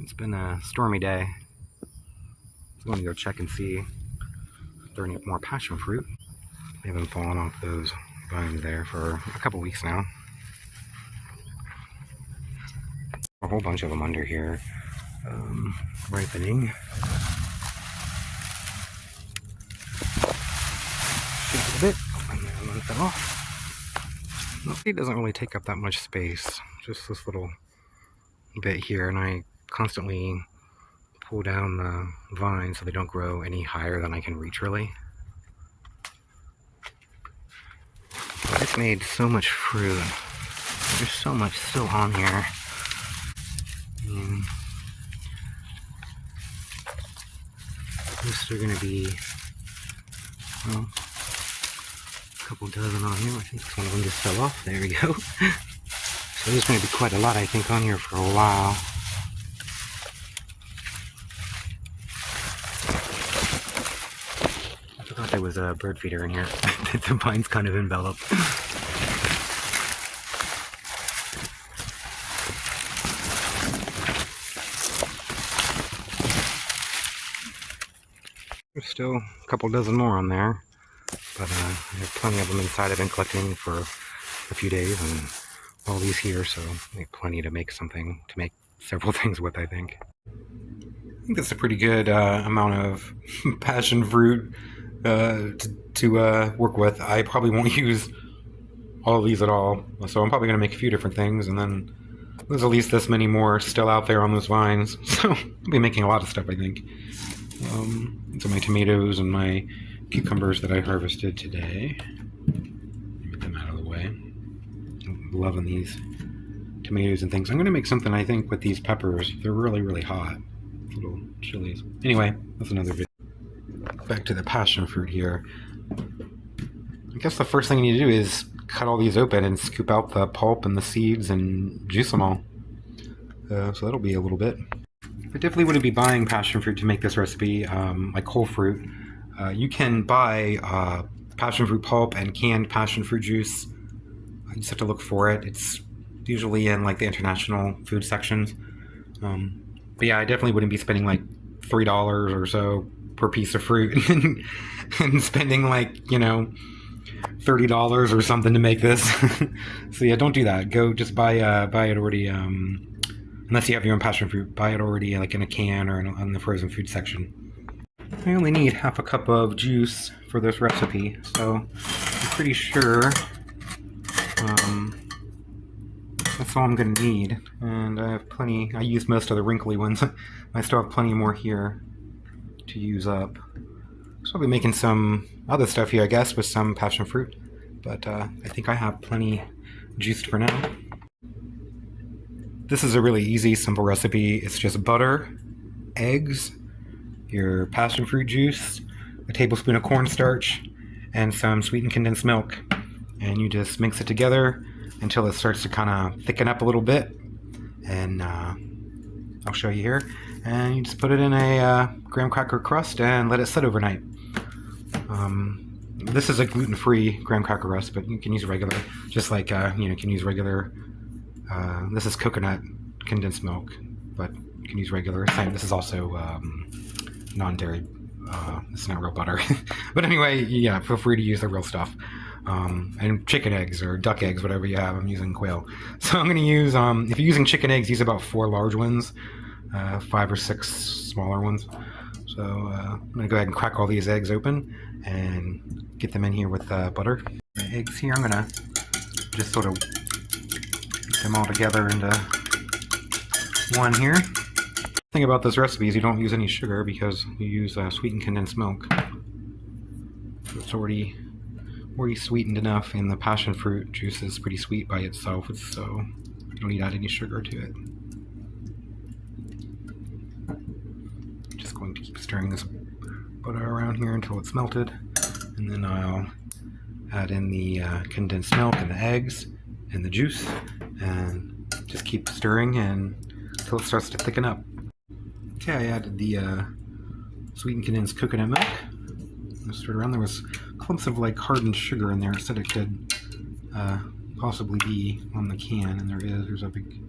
It's been a stormy day. I'm going to go check and see if there are any more passion fruit. They haven't fallen off those vines there for a couple weeks now. A whole bunch of them under here, ripening. Just a bit, and then let that off. It doesn't really take up that much space, just this little bit here, and I constantly pull down the vines so they don't grow any higher than I can reach, really. But it's made so much fruit. There's so much still on here. These are going to be, well, a couple dozen on here. I think one of them just fell off. There we go. So there's going to be quite a lot, I think, on here for a while. I forgot there was a bird feeder in here. The vine's kind of enveloped. There's still a couple dozen more on there, but I have plenty of them inside. I've been collecting for a few days, and all these here, so I have plenty to make something, to make several things with, I think. I think that's a pretty good amount of passion fruit to work with. I probably won't use all of these at all, so I'm probably going to make a few different things, and then there's at least this many more still out there on those vines, so I'll be making a lot of stuff, I think. These are my tomatoes and my cucumbers that I harvested today. Get them out of the way. I'm loving these tomatoes and things. I'm going to make something, I think, with these peppers. They're really, really hot. Little chilies. Anyway, that's another video. Back to the passion fruit here. I guess the first thing you need to do is cut all these open and scoop out the pulp and the seeds and juice them all. So that'll be a little bit. I definitely wouldn't be buying passion fruit to make this recipe, like whole fruit. You can buy passion fruit pulp and canned passion fruit juice. You just have to look for it. It's usually in like the international food sections. But yeah, I definitely wouldn't be spending like $3 or so per piece of fruit and spending like, you know, $30 or something to make this. So yeah, don't do that. Go just buy it already. Unless you have your own passion fruit, buy it already like in a can or in the frozen food section. I only need half a cup of juice for this recipe, so I'm pretty sure that's all I'm going to need. And I have plenty. I used most of the wrinkly ones. I still have plenty more here to use up. So I'll be making some other stuff here, I guess, with some passion fruit. But I think I have plenty juiced for now. This is a really easy, simple recipe. It's just butter, eggs, your passion fruit juice, a tablespoon of cornstarch, and some sweetened condensed milk. And you just mix it together until it starts to kind of thicken up a little bit. And I'll show you here. And you just put it in a graham cracker crust and let it sit overnight. This is a gluten-free graham cracker crust, but you can use regular, just like you can use regular. This is coconut condensed milk, but you can use regular. Same. This is also non-dairy. It's not real butter. But anyway, yeah, feel free to use the real stuff. And chicken eggs or duck eggs, whatever you have. I'm using quail. So I'm going to use, if you're using chicken eggs, use about 4 large ones, 5 or 6 smaller ones. So I'm going to go ahead and crack all these eggs open and get them in here with butter. The eggs here, I'm going to just sort of them all together into one here. The thing about this recipe is you don't use any sugar because you use sweetened condensed milk. So it's already sweetened enough, and the passion fruit juice is pretty sweet by itself, so you don't need to add any sugar to it. Just going to keep stirring this butter around here until it's melted, and then I'll add in the condensed milk and the eggs and the juice, and just keep stirring until it starts to thicken up. Okay, I added the sweetened condensed coconut milk. I stirred around. There was clumps of like hardened sugar in there. It said it could possibly be on the can, and there is. There's a big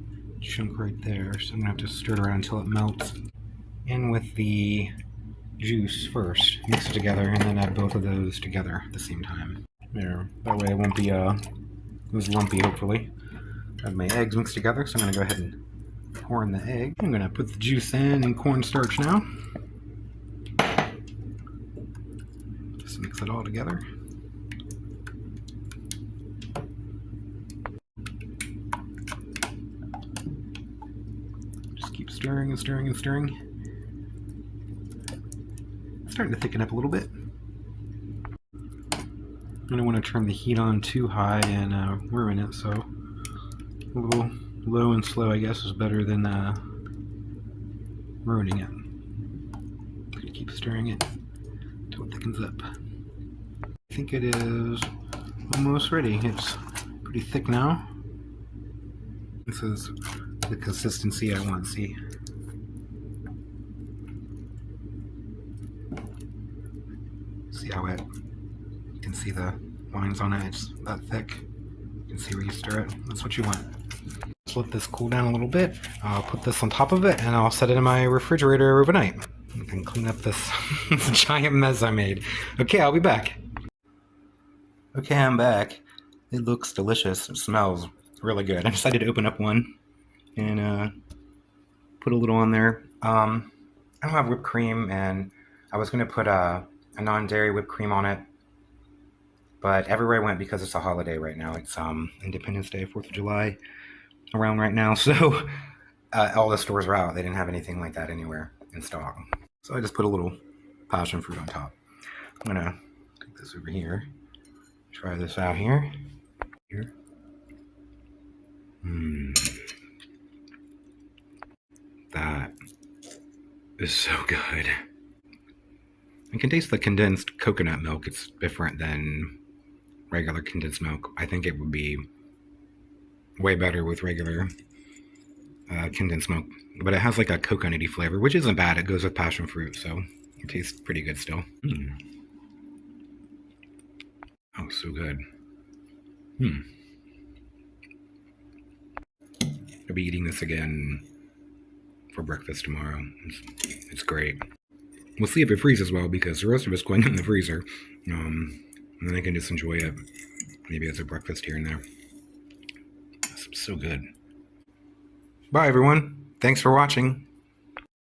chunk right there, so I'm gonna have to stir it around until it melts. In with the juice first, mix it together, and then add both of those together at the same time. There, that way it won't be as lumpy, hopefully. I have my eggs mixed together, so I'm gonna go ahead and pour in the egg. I'm gonna put the juice in and cornstarch now. Just mix it all together. Just keep stirring and stirring and stirring. It's starting to thicken up a little bit. I don't want to turn the heat on too high and ruin it, so a little low and slow, I guess, is better than ruining it. I'm going to keep stirring it until it thickens up. I think it is almost ready. It's pretty thick now. This is the consistency I want to see. See how it, you can see the lines on it, it's that thick. You can see where you stir it. That's what you want. Let's let this cool down a little bit. I'll put this on top of it and I'll set it in my refrigerator overnight. I can clean up this, this giant mess I made. Okay, I'll be back. Okay, I'm back. It looks delicious. It smells really good. I decided to open up one and put a little on there. I don't have whipped cream, and I was going to put a non-dairy whipped cream on it, but everywhere I went, because it's a holiday right now, it's Independence Day, 4th of July around right now, so all the stores were out. They didn't have anything like that anywhere in stock. So I just put a little passion fruit on top. I'm gonna take this over here, try this out here. That is so good. I can taste the condensed coconut milk. It's different than regular condensed milk. I think it would be way better with regular condensed milk. But it has like a coconutty flavor, which isn't bad. It goes with passion fruit, so it tastes pretty good still. Oh, so good. I'll be eating this again for breakfast tomorrow. It's great. We'll see if it freezes well, because the rest of it's going in the freezer. And then I can just enjoy it, maybe as a breakfast here and there. It's so good. Bye, everyone. Thanks for watching.